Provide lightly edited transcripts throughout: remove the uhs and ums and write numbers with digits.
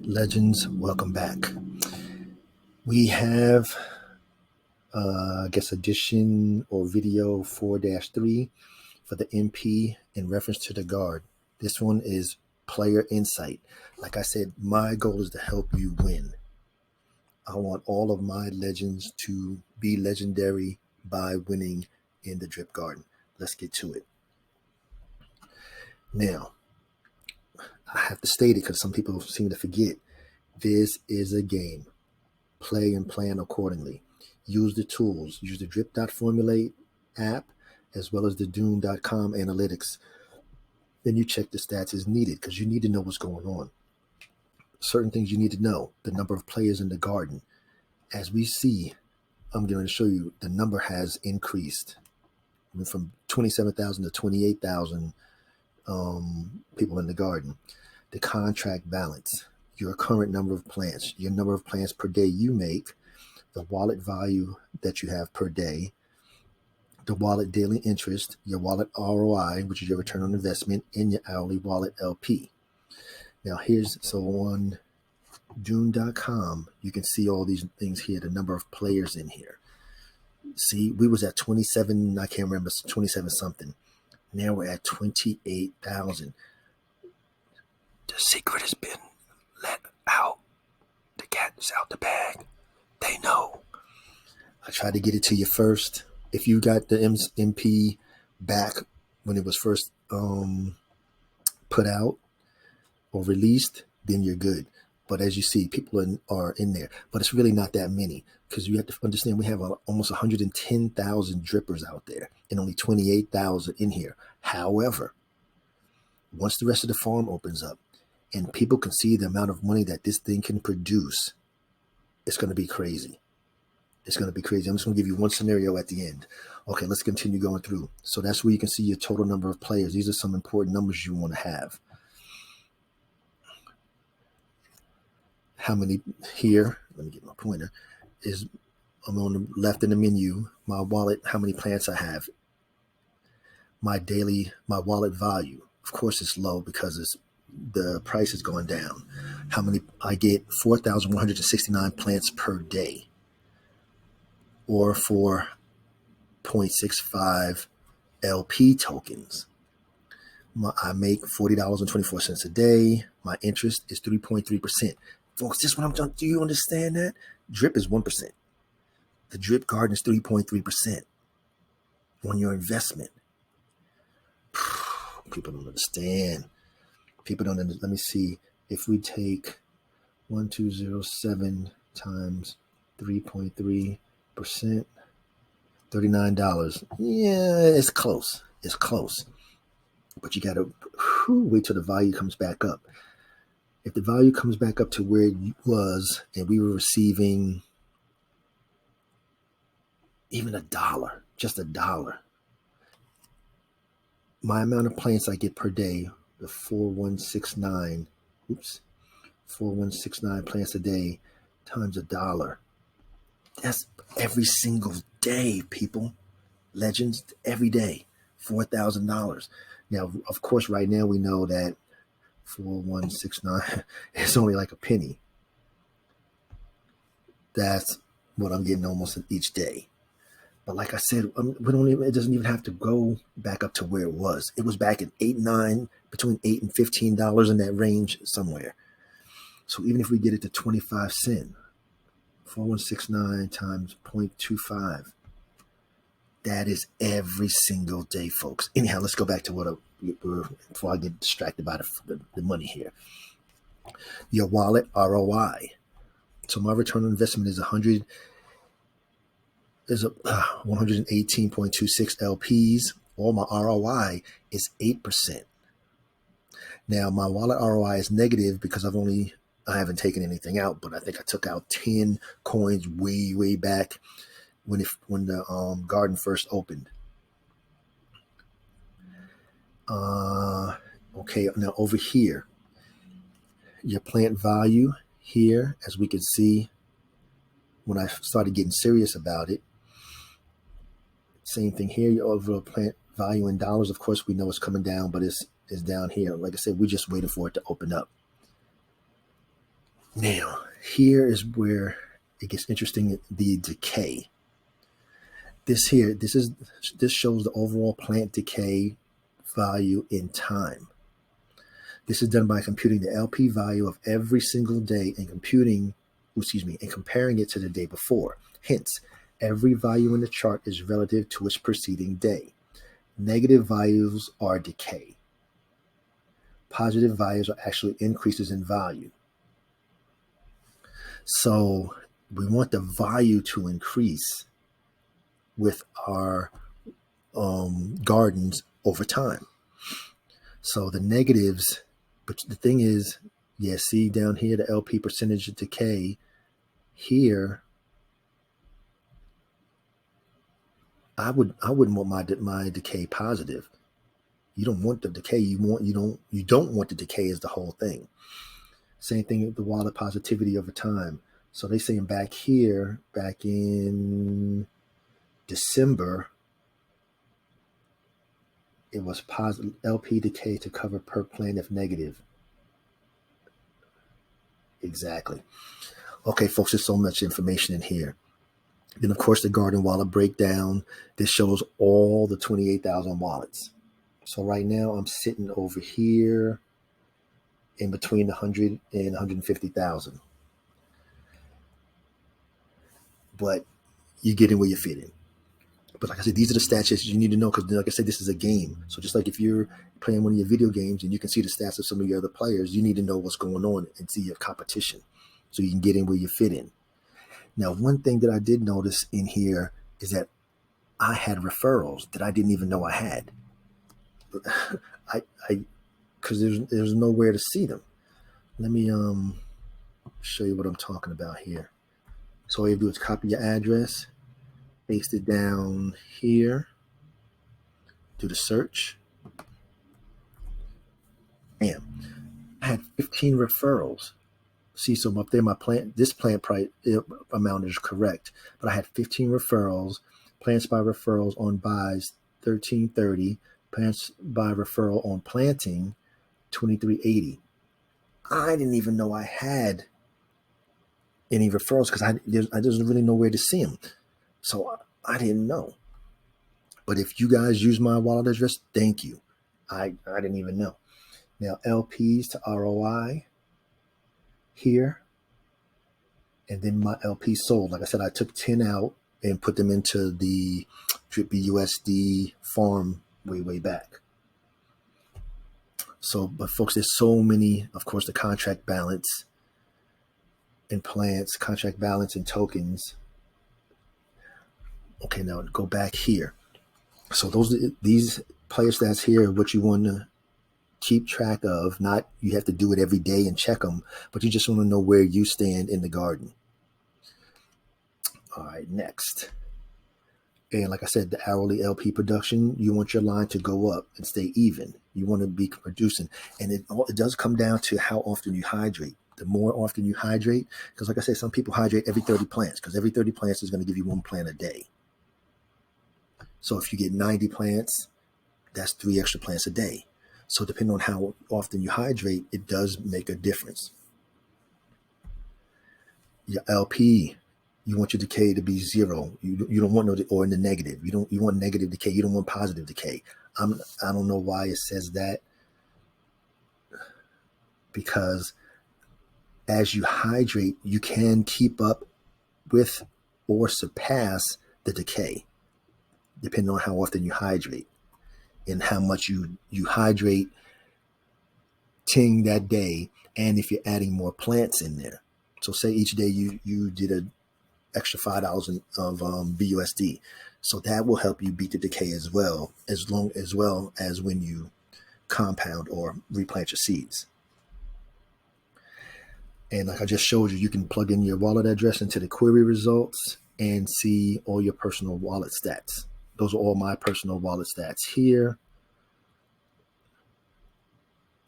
Legends, welcome back. We have, edition or video 4-3 for the MP in reference to the guard. This one is player insight. Like I said, my goal is to help you win. I want all of my legends to be legendary by winning in the Drip Garden. Let's get to it. Now, I have to state it because some people seem to forget. This is a game. Play and plan accordingly. Use the tools. Use the drip.formulate app as well as the dune.com analytics. Then you check the stats as needed because you need to know what's going on. Certain things you need to know. The number of players in the garden. As we see, I'm going to show you the number has increased. Went from 27,000 to 28,000 people in the garden. The contract balance, your current number of plants, your number of plants per day you make, the wallet value that you have per day, the wallet daily interest, your wallet ROI, which is your return on investment, and your hourly wallet LP. Now so on Dune.com, you can see all these things here, the number of players in here. See, we was at 27, I can't remember, 27 something. Now we're at 28,000. The secret has been let out. The cat is out the bag. They know. I tried to get it to you first. If you got the MP back when it was first put out or released, then you're good. But as you see, people are in there. But it's really not that many because you have to understand we have almost 110,000 drippers out there and only 28,000 in here. However, once the rest of the farm opens up and people can see the amount of money that this thing can produce, it's going to be crazy. It's going to be crazy. I'm just going to give you one scenario at the end. Okay, let's continue going through. So that's where you can see your total number of players. These are some important numbers you want to have. How many here, let me get my pointer, is I'm on the left in the menu, my wallet, how many plants I have, my wallet value. Of course it's low because the price is going down. How many, I get 4,169 plants per day or for 0.65 LP tokens. I make $40.24 a day. My interest is 3.3%. Folks, this is what I'm talking. Do you understand that? Drip is 1%. The drip garden is 3.3% on your investment. People don't understand. People don't understand. Let me see. If we take 1207 times 3.3%, $39. Yeah, it's close. It's close. But you got to wait till the value comes back up. If the value comes back up to where it was and we were receiving even $1, just $1, my amount of plants I get per day, the 4169 plants a day times $1. That's every single day, people. Legends, every day, $4,000. Now, of course, right now we know that 4169 is only like a penny. That's what I'm getting almost each day. But like I said, it doesn't even have to go back up to where it was. It was back at between $8 and $15 in that range somewhere. So even if we get it to 25 cents, 4169 times 0.25, that is every single day, folks. Anyhow, let's go back to before I get distracted by the money here. Your wallet ROI. So my return on investment is 118.26 LPs, or my ROI is 8%. Now my wallet ROI is negative because I haven't taken anything out, but I think I took out 10 coins way back when the garden first opened. Okay, now over here, your plant value here, as we can see, when I started getting serious about it, same thing here, your overall plant value in dollars. Of course, we know it's coming down, but it's down here. Like I said, we're just waiting for it to open up. Now, here is where it gets interesting, the decay. This shows the overall plant decay value in time. This is done by computing the LP value of every single day and comparing it to the day before. Hence, every value in the chart is relative to its preceding day. Negative values are decay. Positive values are actually increases in value. So we want the value to increase with our gardens over time. So the negatives, but the thing is, yeah, see down here, the LP percentage of decay here, I wouldn't want my decay positive. You don't want the decay. You don't want the decay is the whole thing. Same thing with the wallet positivity over time. So they saying back here, back in December, it was positive LP decay to cover per plan if negative. Exactly. Okay, folks, there's so much information in here. Then, of course, the Garden wallet breakdown. This shows all the 28,000 wallets. So right now I'm sitting over here in between 100 and 150,000. But you get in where you fit in. But like I said, these are the stats that you need to know because, like I said, this is a game. So just like if you're playing one of your video games and you can see the stats of some of your other players, you need to know what's going on and see your competition so you can get in where you fit in. Now, one thing that I did notice in here is that I had referrals that I didn't even know I had. Because there's nowhere to see them. Let me show you what I'm talking about here. So all you do is copy your address, paste it down here, do the search. Bam. I had 15 referrals. See, so up there, this plant price amount is correct, but I had 15 referrals, plants by referrals on buys 1330, plants by referral on planting 2380. I didn't even know I had any referrals because I didn't really know where to see them, so I didn't know. But if you guys use my wallet address, thank you. I didn't even know. Now LPs to ROI here. And then my LP sold. Like I said, I took 10 out and put them into the DripBUSD farm way back. So, but folks, there's so many, of course, the contract balance in plants, contract balance in tokens. Okay, now go back here. So these player stats here are what you want to keep track of. Not you have to do it every day and check them, but you just want to know where you stand in the garden. All right, next. And like I said, the hourly LP production, you want your line to go up and stay even. You want to be producing. And it does come down to how often you hydrate. The more often you hydrate, because like I said, some people hydrate every 30 plants, because every 30 plants is going to give you 1 plant a day. So if you get 90 plants, that's 3 extra plants a day. So depending on how often you hydrate, it does make a difference. Your LP, you want your decay to be 0. You don't want no, or in the negative. You want negative decay. You don't want positive decay. I don't know why it says that, because as you hydrate, you can keep up with or surpass the decay, depending on how often you hydrate and how much you hydrate that day, and if you're adding more plants in there. So say each day you did an extra $5 of BUSD. So that will help you beat the decay as well as when you compound or replant your seeds. And like I just showed you, you can plug in your wallet address into the query results and see all your personal wallet stats. Those are all my personal wallet stats here.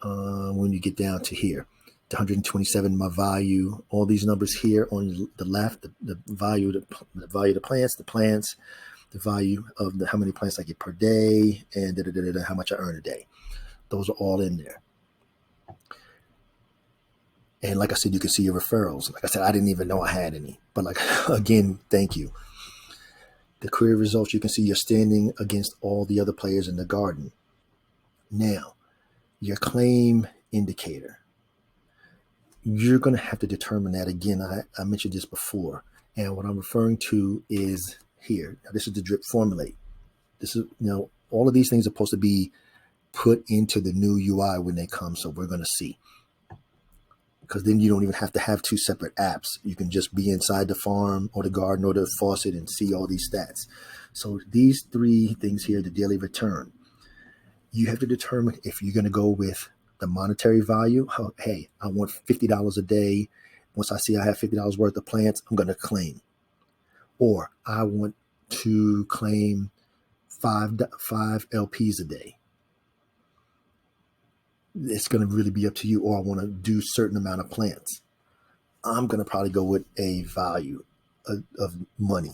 When you get down to here, the 127, my value, all these numbers here on the left, the value of the plants, the value of how many plants I get per day, and how much I earn a day. Those are all in there. And like I said, you can see your referrals. Like I said, I didn't even know I had any. But like, again, thank you. The career results, you can see you're standing against all the other players in the garden. Now, your claim indicator. You're going to have to determine that. Again, I mentioned this before. And what I'm referring to is here. Now, this is the drip formulate. This is, all of these things are supposed to be put into the new UI when they come. So we're going to see. Because then you don't even have to have two separate apps. You can just be inside the farm or the garden or the faucet and see all these stats. So these three things here, the daily return, you have to determine if you're going to go with the monetary value. Hey, I want $50 a day. Once I see I have $50 worth of plants, I'm going to claim. Or I want to claim five LPs a day. It's going to really be up to you. Or I want to do a certain amount of plants. I'm going to probably go with a value of money.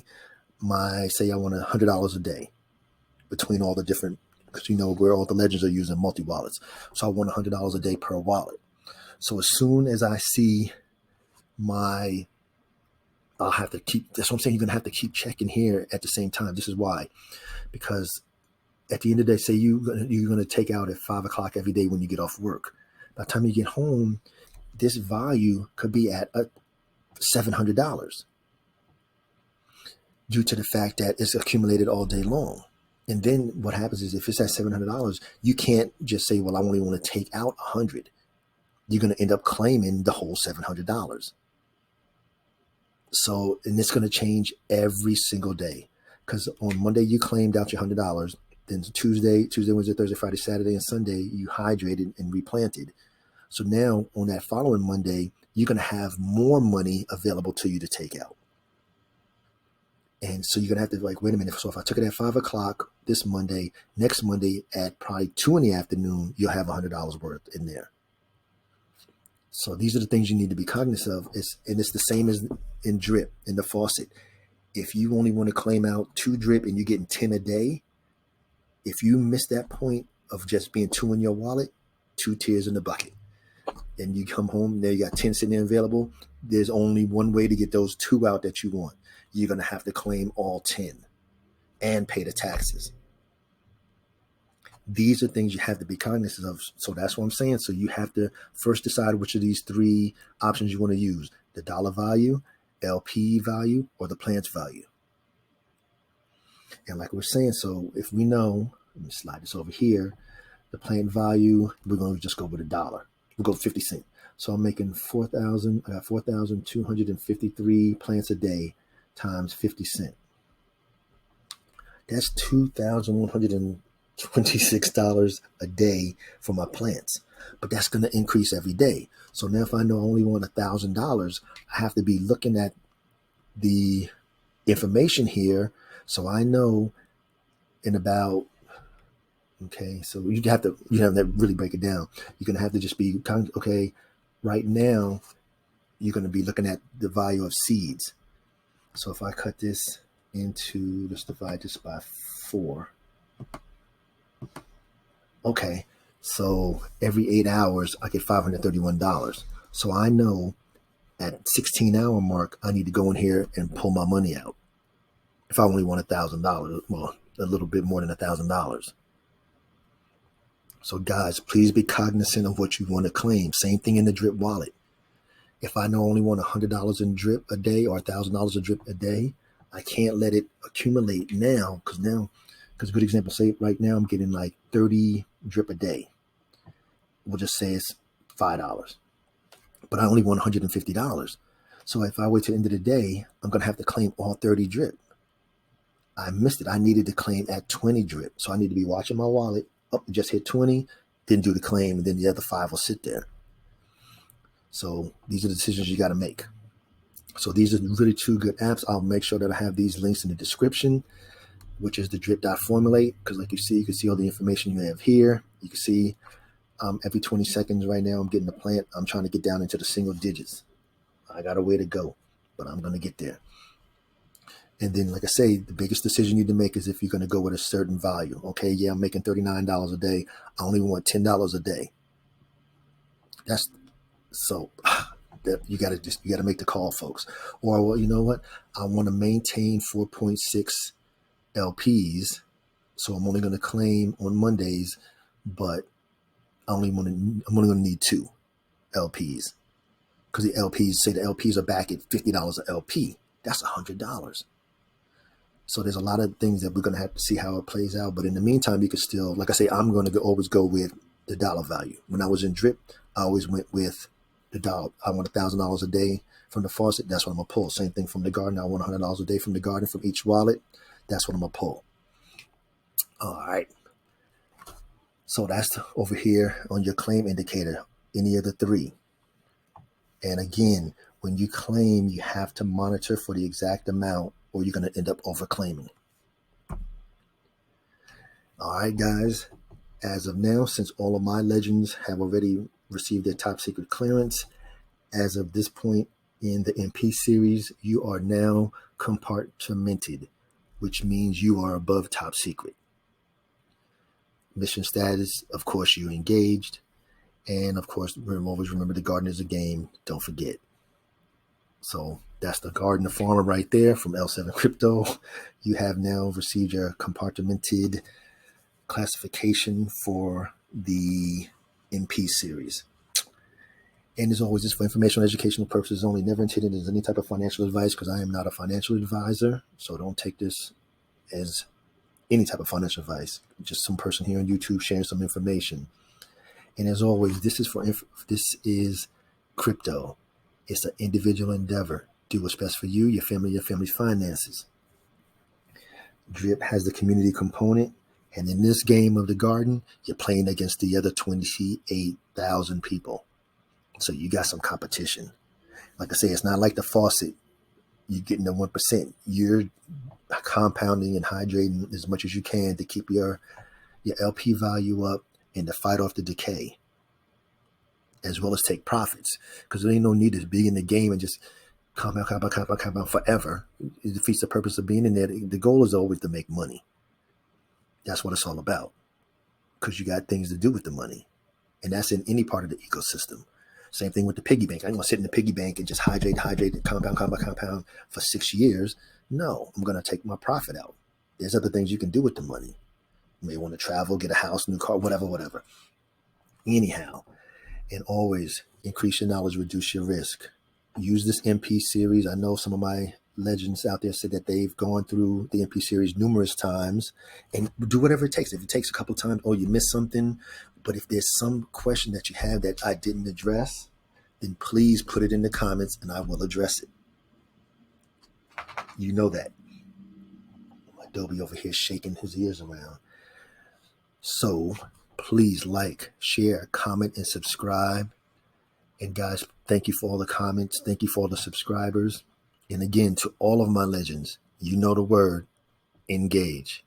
Say I want $100 a day between all the different, because where all the legends are using multi-wallets. So I want $100 a day per wallet. So as soon as I see I'll have to keep, that's what I'm saying, you're going to have to keep checking here at the same time. This is why, because at the end of the day, say you're going to take out at 5 o'clock every day when you get off work. By the time you get home, this value could be at $700 due to the fact that it's accumulated all day long. And then what happens is if it's at $700, you can't just say, well, I only want to take out 100. You're going to end up claiming the whole $700. So, and it's going to change every single day. Because on Monday, you claimed out your $100. Then Tuesday, Wednesday, Thursday, Friday, Saturday, and Sunday, you hydrated and replanted. So now on that following Monday, you're going to have more money available to you to take out. And so you're going to have to wait a minute. So if I took it at 5 o'clock this Monday, next Monday at probably 2 in the afternoon, you'll have $100 worth in there. So these are the things you need to be cognizant of. And it's the same as in drip, in the faucet. If you only want to claim out 2 drip and you're getting 10 a day, if you miss that point of just being 2 in your wallet, 2 tears in the bucket. And you come home, there you got 10 sitting there available. There's only one way to get those 2 out that you want. You're going to have to claim all 10 and pay the taxes. These are things you have to be cognizant of. So that's what I'm saying. So you have to first decide which of these 3 options you want to use: the dollar value, LP value, or the plants value. And like we're saying, so if we know, let me slide this over here, the plant value, we're going to just go with $1. We'll go 50 cents. So I'm making 4,000. I got 4,253 plants a day times 50 cents. That's $2,126 a day for my plants. But that's going to increase every day. So now if I know I only want $1,000, I have to be looking at the information here. So I know in about, okay, so you have to really break it down. You're going to have to just be, okay, right now, you're going to be looking at the value of seeds. So if I cut this into, let's divide this by 4. Okay, so every 8 hours, I get $531. So I know at 16-hour mark, I need to go in here and pull my money out. If I only want $1,000, well, a little bit more than $1,000. So guys, please be cognizant of what you want to claim. Same thing in the drip wallet. If I know I only want $100 in drip a day or $1,000 a drip a day, I can't let it accumulate now, because a good example, say right now I'm getting like 30 drip a day. We'll just say it's $5, but I only want $150. So if I wait till the end of the day, I'm going to have to claim all 30 drip. I missed it. I needed to claim at 20 drip. So I need to be watching my wallet. Oh, just hit 20, then do the claim, and then the other 5 will sit there. So these are the decisions you got to make. So these are really 2 good apps. I'll make sure that I have these links in the description, which is the drip.formulate, because like you can see all the information you have here. You can see every 20 seconds right now I'm getting a plant. I'm trying to get down into the single digits. I got a way to go, but I'm going to get there. And then, like I say, the biggest decision you need to make is if you're going to go with a certain value. Okay, yeah, I'm making $39 a day. I only want $10 a day. So you got to make the call, folks. Or, well, you know what? I want to maintain 4.6 LPs, so I'm only going to claim on Mondays, but I'm only going to need 2 LPs, because the LPs are back at $50 an LP. That's $100. So there's a lot of things that we're going to have to see how it plays out. But in the meantime, you can still, like I say, I'm going to always go with the dollar value. When I was in drip, I always went with the dollar. I want $1,000 a day from the faucet. That's what I'm going to pull. Same thing from the garden. I want $100 a day from the garden, from each wallet. That's what I'm going to pull. All right. So that's over here on your claim indicator, any of the 3. And again, when you claim, you have to monitor for the exact amount, or you're going to end up overclaiming. All right, guys. As of now, since all of my legends have already received their top secret clearance, as of this point in the MP series, you are now compartmented, which means you are above top secret. Mission status, of course, you're engaged. And of course, always remember, the garden is a game. Don't forget. So that's the gardener farmer right there from L7 Crypto. You have now received your compartmented classification for the MP series. And as always, this for informational educational purposes only, never intended as any type of financial advice, because I am not a financial advisor. So don't take this as any type of financial advice. Just some person here on YouTube sharing some information. And as always, this is crypto. It's an individual endeavor. Do what's best for you, your family's finances. Drip has the community component. And in this game of the garden, you're playing against the other 28,000 people. So you got some competition. Like I say, it's not like the faucet. You're getting the 1%. You're compounding and hydrating as much as you can to keep your LP value up and to fight off the decay, as well as take profits. Because there ain't no need to be in the game and just compound forever. It defeats the purpose of being in there. The goal is always to make money. That's what it's all about. Because you got things to do with the money. And that's in any part of the ecosystem. Same thing with the piggy bank. I'm going to sit in the piggy bank and just hydrate, and compound for 6 years. No, I'm going to take my profit out. There's other things you can do with the money. You may want to travel, get a house, new car, whatever. Anyhow, and always increase your knowledge, reduce your risk. Use this MP series. I know some of my legends out there said that they've gone through the MP series numerous times, and do whatever it takes. If it takes a couple times, or you missed something, but if there's some question that you have that I didn't address, then please put it in the comments and I will address it. You know that. Adobe over here shaking his ears around. So please like, share, comment, and subscribe. And guys, thank you for all the comments. Thank you for all the subscribers. And again, to all of my legends, you know the word, engage.